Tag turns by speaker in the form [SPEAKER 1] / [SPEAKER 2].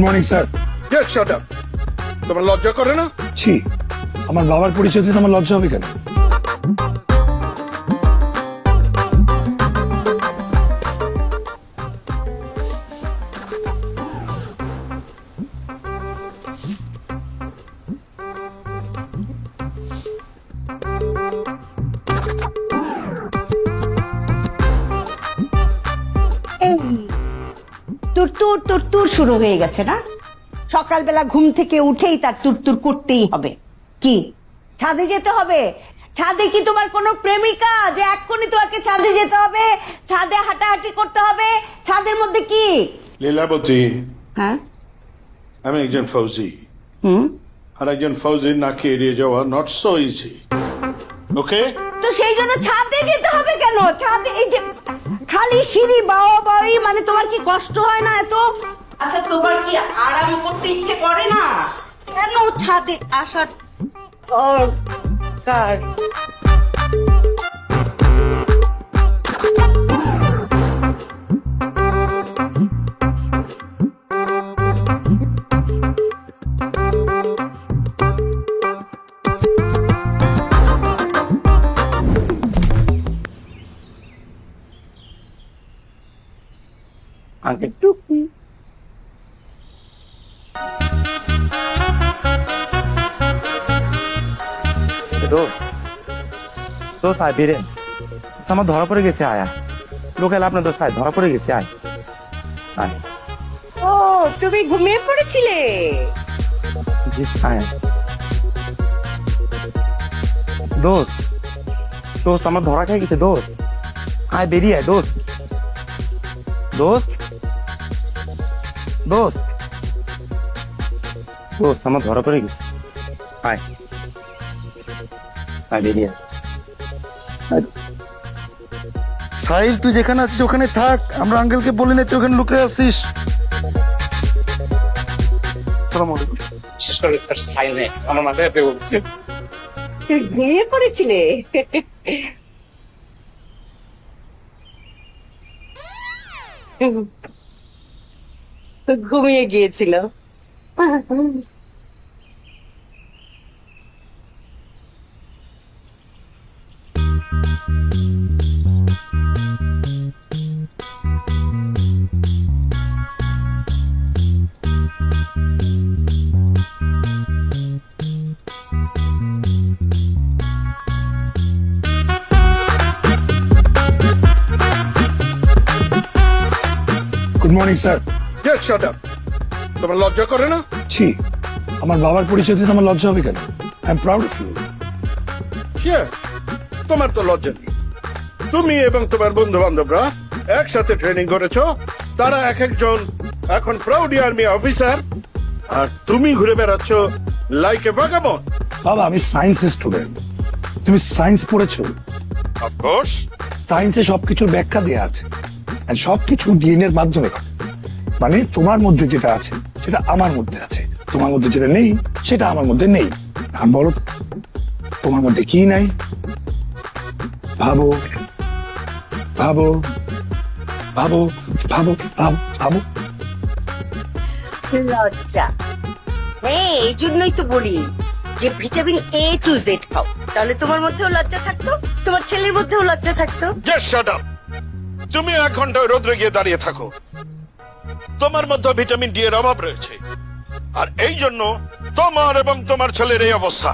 [SPEAKER 1] Morning sir.
[SPEAKER 2] Just shut up. তোমার লজ্জা করে না?
[SPEAKER 1] ছি, আমার বাবার পরিচয় দিতে আমার লজ্জা হবে কেন?
[SPEAKER 3] এই তুরতুর তুরতুর শুরু হয়ে গেছে না? সকালবেলা ঘুম থেকে উঠেই তার তুরতুর করতেই হবে। কি ছাদে যেতে হবে? ছাদে কি তোমার কোনো প্রেমিকা যে এক্ষুনি তোমাকে ছাদে যেতে হবে, ছাদে হাঁটাহাঁটি করতে হবে? ছাদের মধ্যে কি?
[SPEAKER 2] লীলাবতী,
[SPEAKER 3] হ্যাঁ,
[SPEAKER 2] আমি একজন ফৌজি,
[SPEAKER 3] হুম,
[SPEAKER 2] আর একজন ফৌজির নাকি এড়িয়ে যাওয়া নট সো ইজি। ওকে,
[SPEAKER 3] তো সেই জন্য ছাদে যেতে হবে কেন? ছাদে এই যে খালি সিঁড়ি বাওয়া বাড়ি, মানে তোমার কি কষ্ট হয় না এত? আচ্ছা তোমার কি আরাম করতে ইচ্ছে করে না? কেন ছাদে আসার দরকার?
[SPEAKER 4] আঙ্কেল দোস্ত আয় বেরেন, আমার ধরা পড়ে গেছে। আয়া লোকাল আপনার দোস্ত আয়, ধরা পড়ে গেছে। আয় আয়
[SPEAKER 3] ও তুমি ঘুমিয়ে পড়েছিলে?
[SPEAKER 4] জি আয়। দোস্ত দোস্ত আমার ধরা খেয়ে গেছে দোস্ত, আয় বেরিয়ে আয় দোস্ত। দোস্ত দোস্ত দোস্ত আমার ধরা পড়ে গেছে। আয় আয় বেরিয়ে আয়।
[SPEAKER 5] সাহিল, তুই যেখানে আছিস ওখানে থাক, আমরা আঙ্কেলকে বলি না তুই ওখানে লুকিয়ে আছিস। সালাম আলাইকুম।
[SPEAKER 4] আমার মাথায় বলছে
[SPEAKER 3] তুমি ঘুমিয়ে পড়েছিলে? ঘুমিয়ে গিয়েছিল।
[SPEAKER 1] Good morning sir.
[SPEAKER 2] Just shut up. তোমার লজ্জা করে না?
[SPEAKER 1] ছি, আমার বাবার পরিচয় দিতে আমার লজ্জা হবে কেন? I am proud of you.
[SPEAKER 2] শিয়ার, তোমার তো লজ্জা নেই। তুমি এবং তোমার বন্ধু বান্ধবরা একসাথে ট্রেনিং করেছো, তারা এক একজন এখন প্রাউড আর্মি অফিসার, আর তুমি ঘুরে বেড়াচ্ছ লাইক এ ভাগাবন্ড।
[SPEAKER 1] বাবা, আমি সায়েন্স স্টুডেন্ট। তুমি সায়েন্স পড়েছো?
[SPEAKER 2] অফকোর্স।
[SPEAKER 1] সায়েন্সে সবকিছুর ব্যাখ্যা দেওয়া আছে, আর সবকিছু ডিএনএ এর মাধ্যমে ঘটে। মানে তোমার মধ্যে যেটা আছে সেটা আমার মধ্যে আছে, তোমার মধ্যে যেটা নেই সেটা আমার মধ্যে নেই। আর বলো তো, তোমার মধ্যে কি নাই? ভাবো ভাবো ভাবো ভাবো ভাবো ভাবো।
[SPEAKER 3] লজ্জা। হ্যাঁ, এই জন্যই তো বলি যে ভিটামিন A to Z খাও, তাহলে তোমার মধ্যেও লজ্জা থাকতো, তোমার ছেলের মধ্যেও লজ্জা থাকতো।
[SPEAKER 2] Just shut up. তুমি 1 ঘন্টা রোদ্রে গিয়ে দাঁড়িয়ে থাকো, তোমার মধ্যে ভিটামিন ডি এর অভাব রয়েছে, আর এই জন্য তোমার এবং তোমার ছেলের এই অবস্থা।